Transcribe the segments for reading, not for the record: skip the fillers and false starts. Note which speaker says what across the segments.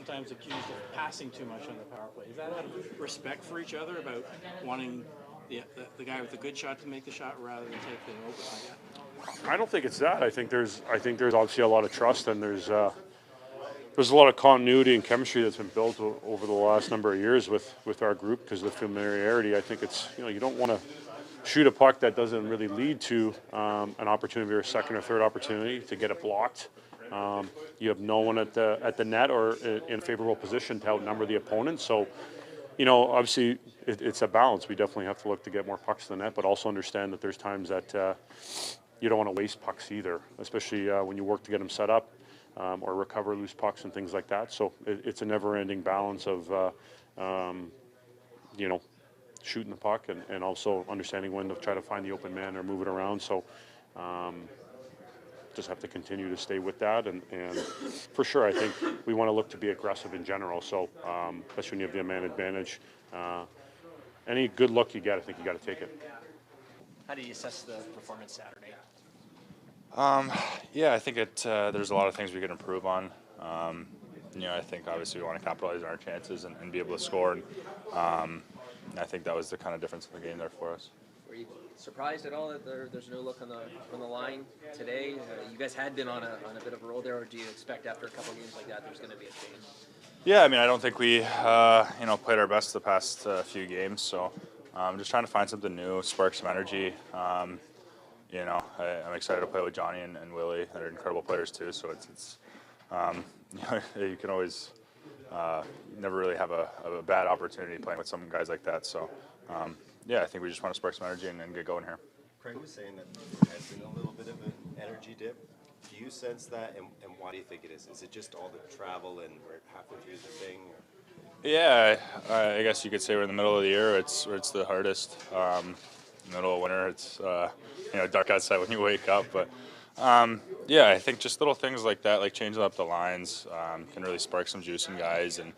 Speaker 1: sometimes accused of passing too much on the power play. Is that out of respect for each other about wanting the guy with the good shot to make the shot rather than take the open like that?
Speaker 2: I don't think it's that. I think there's obviously a lot of trust, and there's a lot of continuity and chemistry that's been built over the last number of years with our group because of the familiarity. I think it's, you don't want to shoot a puck that doesn't really lead to an opportunity or a second or third opportunity to get it blocked. You have no one at the net or in a favorable position to outnumber the opponent. So, obviously it's a balance. We definitely have to look to get more pucks to the net, but also understand that there's times that you don't want to waste pucks either, especially when you work to get them set up or recover loose pucks and things like that. So it's a never-ending balance of, shooting the puck and also understanding when to try to find the open man or move it around. So just have to continue to stay with that. And for sure, I think we want to look to be aggressive in general. So especially when you have the man advantage, any good look you get, I think you got to take it.
Speaker 3: How do you assess the performance Saturday?
Speaker 4: Yeah, I think there's a lot of things we can improve on. I think obviously we want to capitalize on our chances and be able to score. And I think that was the kind of difference in the game there for us.
Speaker 3: Were you surprised at all that there's no look on the line today? You guys had been on a bit of a roll there, or do you expect after a couple of games like that there's going to be a change?
Speaker 4: Yeah, I mean, I don't think we played our best the past few games. So I'm just trying to find something new, spark some energy. I'm excited to play with Johnny and Willie. They're incredible players too. So it's you can always never really have a bad opportunity playing with some guys like that. So I think we just want to spark some energy and get going here.
Speaker 5: Craig was saying that there has been a little bit of an energy dip. Do you sense that, and why do you think it is? Is it just all the travel and we're halfway through the thing?
Speaker 4: Yeah, I guess you could say we're in the middle of the year. It's the hardest. Middle of winter, it's dark outside when you wake up. But I think just little things like that, like changing up the lines, can really spark some juice in guys. And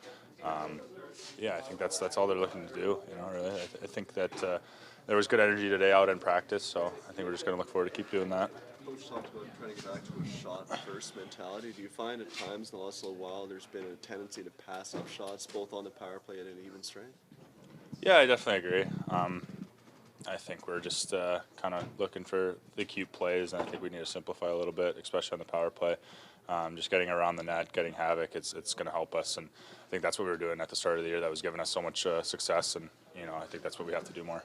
Speaker 4: I think that's all they're looking to do. Really, I think that there was good energy today out in practice. So I think we're just going to look forward to keep doing that.
Speaker 6: Coach talked about trying to get back to a shot-first mentality. Do you find at times in the last little while there's been a tendency to pass up shots, both on the power play and at even strength?
Speaker 4: Yeah, I definitely agree. I think we're just kind of looking for the cute plays, and I think we need to simplify a little bit, especially on the power play. Just getting around the net, getting havoc, it's going to help us, and I think that's what we were doing at the start of the year that was giving us so much success, and I think that's what we have to do more.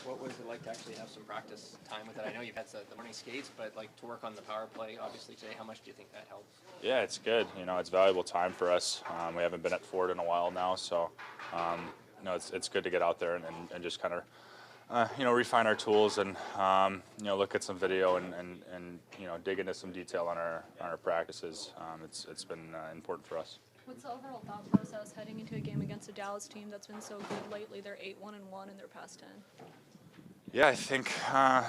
Speaker 3: What was it like to actually have some practice time with it? I know you've had the morning skates, but like to work on the power play, obviously today, how much do you think that helps? Yeah,
Speaker 4: it's good. It's valuable time for us. We haven't been at Ford in a while now, so it's good to get out there and just kind of refine our tools and look at some video and dig into some detail on our practices. It's been important for us.
Speaker 7: What's the overall thought process heading into a game against a Dallas team that's been so good lately? They're 8-1-1 in their past 10.
Speaker 4: Yeah, I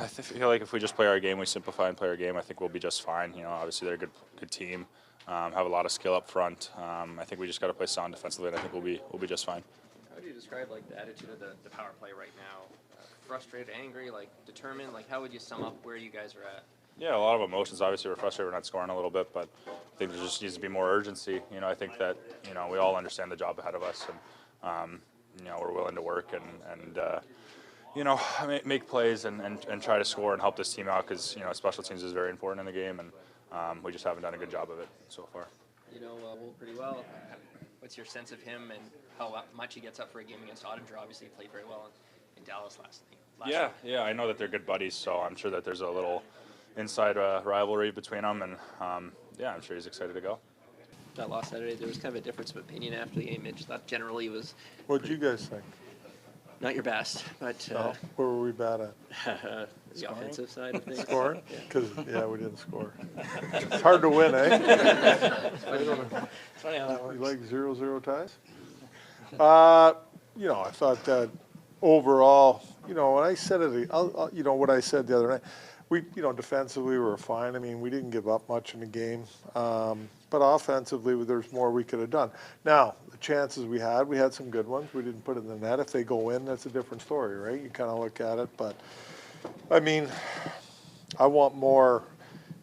Speaker 4: feel like if we just play our game, we simplify and play our game, I think we'll be just fine. Obviously they're a good team, have a lot of skill up front. I think we just got to play sound defensively, and I think we'll be just fine.
Speaker 3: How do you describe the attitude of the power play right now? Frustrated, angry, determined? How would you sum up where you guys are at?
Speaker 4: Yeah, a lot of emotions. Obviously, we're frustrated we're not scoring a little bit, but I think there just needs to be more urgency. I think that we all understand the job ahead of us, and we're willing to work and make plays and try to score and help this team out because special teams is very important in the game, and we just haven't done a good job of it so far.
Speaker 3: Will pretty well. What's your sense of him and how much he gets up for a game against Ottinger? Obviously, he played very well in Dallas last year.
Speaker 4: Yeah, I know that they're good buddies, so I'm sure that there's a little inside rivalry between them, and I'm sure he's excited to go.
Speaker 3: That loss Saturday, there was kind of a difference of opinion after the game. Mitch thought generally was.
Speaker 8: What did you guys think?
Speaker 3: Not your best, but.
Speaker 8: Where were we bad at?
Speaker 3: The offensive side of things.
Speaker 8: Scoring? Because we didn't score. It's hard to win, eh?
Speaker 3: It's funny how that works.
Speaker 8: You like 0-0 ties? I thought that overall, when I said it, what I said the other night, we, defensively we were fine. I mean, we didn't give up much in the game, but offensively there's more we could have done. Now, the chances we had some good ones. We didn't put it in the net. If they go in, that's a different story, right? You kind of look at it, but I mean, I want more,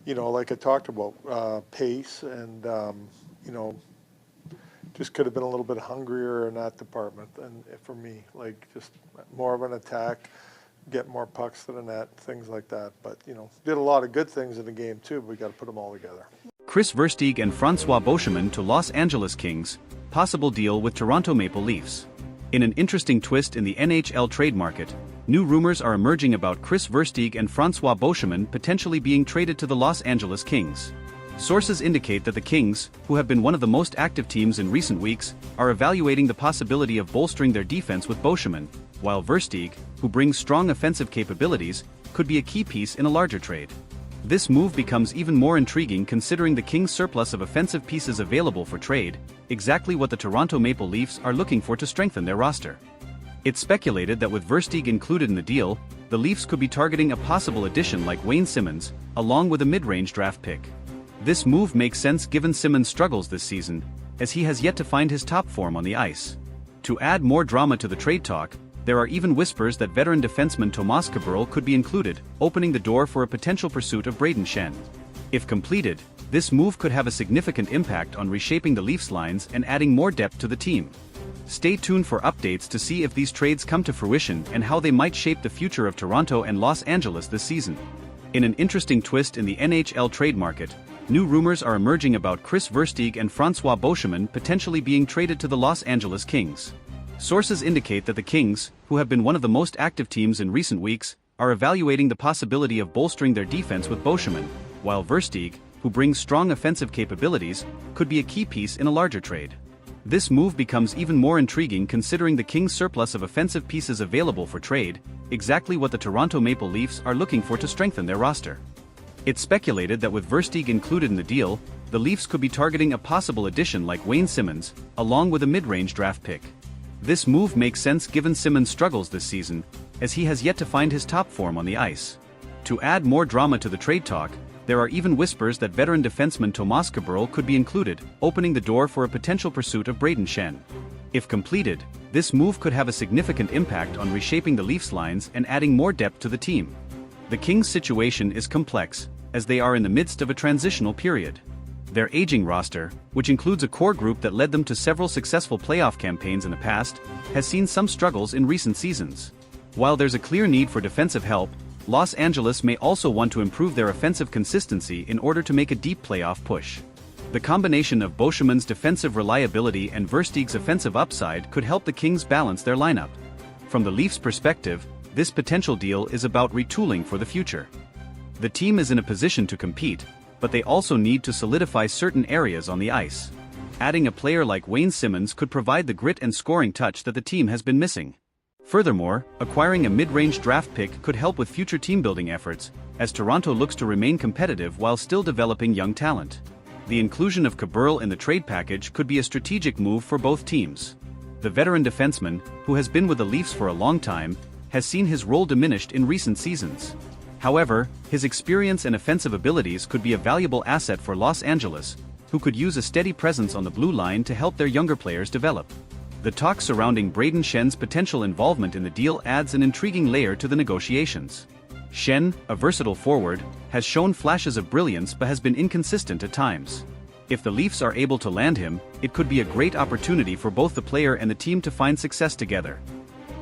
Speaker 8: like I talked about, pace and, just could have been a little bit hungrier in that department. And for me, like just more of an attack, get more pucks to the net, things like that. But, you know, did a lot of good things in the game too, but we got to put them all together.
Speaker 9: Chris Versteeg and Francois Beauchemin to Los Angeles Kings, possible deal with Toronto Maple Leafs. In an interesting twist in the NHL trade market, new rumors are emerging about Chris Versteeg and Francois Beauchemin potentially being traded to the Los Angeles Kings. Sources indicate that the Kings, who have been one of the most active teams in recent weeks, are evaluating the possibility of bolstering their defense with Beauchemin, while Versteeg, who brings strong offensive capabilities, could be a key piece in a larger trade. This move becomes even more intriguing considering the Kings' surplus of offensive pieces available for trade, exactly what the Toronto Maple Leafs are looking for to strengthen their roster. It's speculated that with Versteeg included in the deal, the Leafs could be targeting a possible addition like Wayne Simmonds, along with a mid-range draft pick. This move makes sense given Simmonds' struggles this season, as he has yet to find his top form on the ice. To add more drama to the trade talk, there are even whispers that veteran defenseman Tomas Kaberle could be included, opening the door for a potential pursuit of Brayden Schenn. If completed, this move could have a significant impact on reshaping the Leafs lines and adding more depth to the team. Stay tuned for updates to see if these trades come to fruition and how they might shape the future of Toronto and Los Angeles this season. In an interesting twist in the NHL trade market, new rumors are emerging about Chris Versteeg and Francois Beauchemin potentially being traded to the Los Angeles Kings. Sources indicate that the Kings, who have been one of the most active teams in recent weeks, are evaluating the possibility of bolstering their defense with Beauchemin, while Versteeg, who brings strong offensive capabilities, could be a key piece in a larger trade. This move becomes even more intriguing considering the Kings' surplus of offensive pieces available for trade, exactly what the Toronto Maple Leafs are looking for to strengthen their roster. It's speculated that with Versteeg included in the deal, the Leafs could be targeting a possible addition like Wayne Simmonds, along with a mid-range draft pick. This move makes sense given Simmonds' struggles this season, as he has yet to find his top form on the ice. To add more drama to the trade talk, there are even whispers that veteran defenseman Tomas Kaberle could be included, opening the door for a potential pursuit of Brayden Schenn. If completed, this move could have a significant impact on reshaping the Leafs lines and adding more depth to the team. The Kings' situation is complex, as they are in the midst of a transitional period. Their aging roster, which includes a core group that led them to several successful playoff campaigns in the past, has seen some struggles in recent seasons. While there's a clear need for defensive help, Los Angeles may also want to improve their offensive consistency in order to make a deep playoff push. The combination of Beauchemin's defensive reliability and Versteeg's offensive upside could help the Kings balance their lineup. From the Leafs' perspective, this potential deal is about retooling for the future. The team is in a position to compete, but they also need to solidify certain areas on the ice. Adding a player like Wayne Simmonds could provide the grit and scoring touch that the team has been missing. Furthermore, acquiring a mid-range draft pick could help with future team-building efforts, as Toronto looks to remain competitive while still developing young talent. The inclusion of Kaberle in the trade package could be a strategic move for both teams. The veteran defenseman, who has been with the Leafs for a long time, has seen his role diminished in recent seasons. However, his experience and offensive abilities could be a valuable asset for Los Angeles, who could use a steady presence on the blue line to help their younger players develop. The talk surrounding Brayden Schenn's potential involvement in the deal adds an intriguing layer to the negotiations. Schenn, a versatile forward, has shown flashes of brilliance but has been inconsistent at times. If the Leafs are able to land him, it could be a great opportunity for both the player and the team to find success together.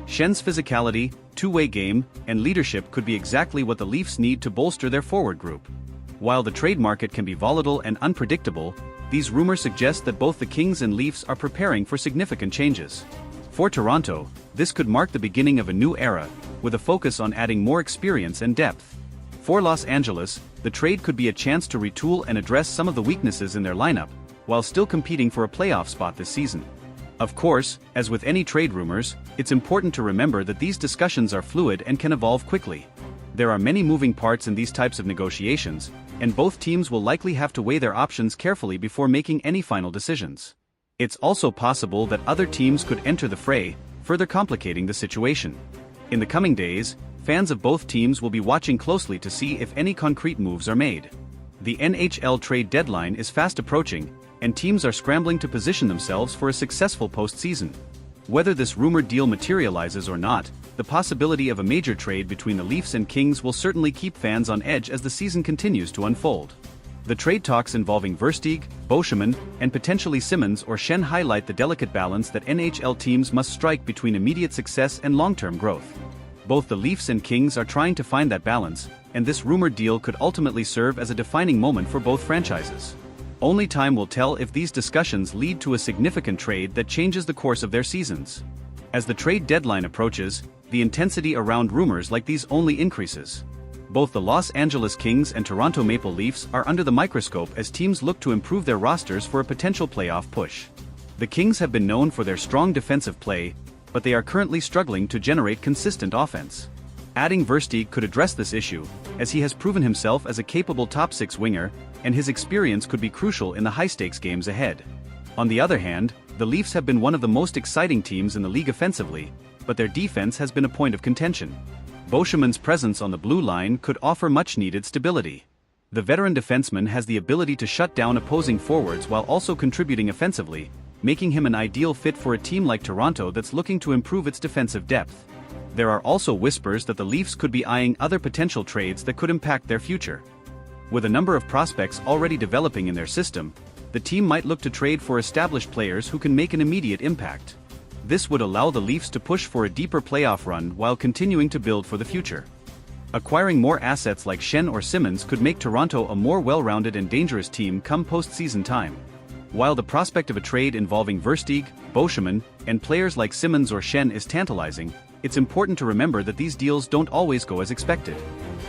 Speaker 9: Schenn's physicality, two-way game, and leadership could be exactly what the Leafs need to bolster their forward group. While the trade market can be volatile and unpredictable, these rumors suggest that both the Kings and Leafs are preparing for significant changes. For Toronto, this could mark the beginning of a new era, with a focus on adding more experience and depth. For Los Angeles, the trade could be a chance to retool and address some of the weaknesses in their lineup, while still competing for a playoff spot this season. Of course, as with any trade rumors, it's important to remember that these discussions are fluid and can evolve quickly. There are many moving parts in these types of negotiations, and both teams will likely have to weigh their options carefully before making any final decisions. It's also possible that other teams could enter the fray, further complicating the situation. In the coming days, fans of both teams will be watching closely to see if any concrete moves are made. The NHL trade deadline is fast approaching, and teams are scrambling to position themselves for a successful postseason. Whether this rumored deal materializes or not, the possibility of a major trade between the Leafs and Kings will certainly keep fans on edge as the season continues to unfold. The trade talks involving Versteeg, Boschman, and potentially Simmons or Schenn highlight the delicate balance that NHL teams must strike between immediate success and long-term growth. Both the Leafs and Kings are trying to find that balance, and this rumored deal could ultimately serve as a defining moment for both franchises. Only time will tell if these discussions lead to a significant trade that changes the course of their seasons. As the trade deadline approaches, the intensity around rumors like these only increases. Both the Los Angeles Kings and Toronto Maple Leafs are under the microscope as teams look to improve their rosters for a potential playoff push. The Kings have been known for their strong defensive play, but they are currently struggling to generate consistent offense. Adding Versteeg could address this issue, as he has proven himself as a capable top-six winger, and his experience could be crucial in the high-stakes games ahead. On the other hand, the Leafs have been one of the most exciting teams in the league offensively, but their defense has been a point of contention. Boschman's presence on the blue line could offer much-needed stability. The veteran defenseman has the ability to shut down opposing forwards while also contributing offensively, making him an ideal fit for a team like Toronto that's looking to improve its defensive depth. There are also whispers that the Leafs could be eyeing other potential trades that could impact their future. With a number of prospects already developing in their system, the team might look to trade for established players who can make an immediate impact. This would allow the Leafs to push for a deeper playoff run while continuing to build for the future. Acquiring more assets like Schenn or Simmons could make Toronto a more well-rounded and dangerous team come postseason time. While the prospect of a trade involving Versteeg, Boschman, and players like Simmons or Schenn is tantalizing, it's important to remember that these deals don't always go as expected.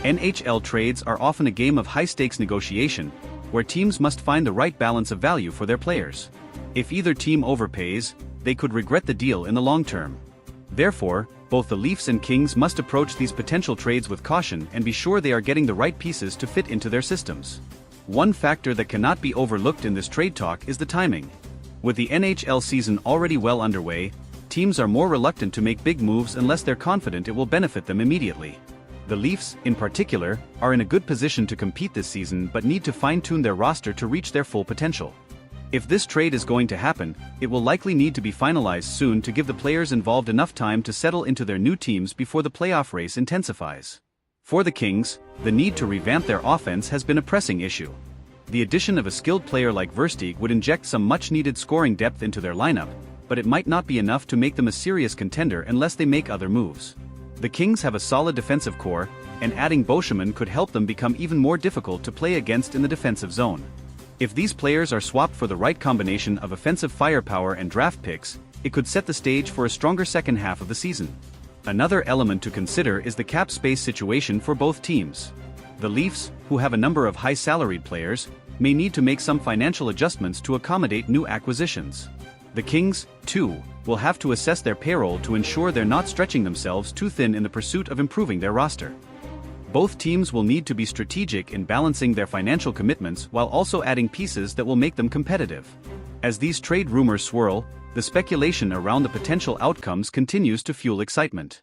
Speaker 9: NHL trades are often a game of high-stakes negotiation, where teams must find the right balance of value for their players. If either team overpays, they could regret the deal in the long term. Therefore, both the Leafs and Kings must approach these potential trades with caution and be sure they are getting the right pieces to fit into their systems. One factor that cannot be overlooked in this trade talk is the timing. With the NHL season already well underway, teams are more reluctant to make big moves unless they're confident it will benefit them immediately. The Leafs, in particular, are in a good position to compete this season but need to fine-tune their roster to reach their full potential. If this trade is going to happen, it will likely need to be finalized soon to give the players involved enough time to settle into their new teams before the playoff race intensifies. For the Kings, the need to revamp their offense has been a pressing issue. The addition of a skilled player like Versteeg would inject some much-needed scoring depth into their lineup, but it might not be enough to make them a serious contender unless they make other moves. The Kings have a solid defensive core, and adding Boschman could help them become even more difficult to play against in the defensive zone. If these players are swapped for the right combination of offensive firepower and draft picks, it could set the stage for a stronger second half of the season. Another element to consider is the cap space situation for both teams. The Leafs, who have a number of high-salaried players, may need to make some financial adjustments to accommodate new acquisitions. The Kings, too, will have to assess their payroll to ensure they're not stretching themselves too thin in the pursuit of improving their roster. Both teams will need to be strategic in balancing their financial commitments while also adding pieces that will make them competitive. As these trade rumors swirl, the speculation around the potential outcomes continues to fuel excitement.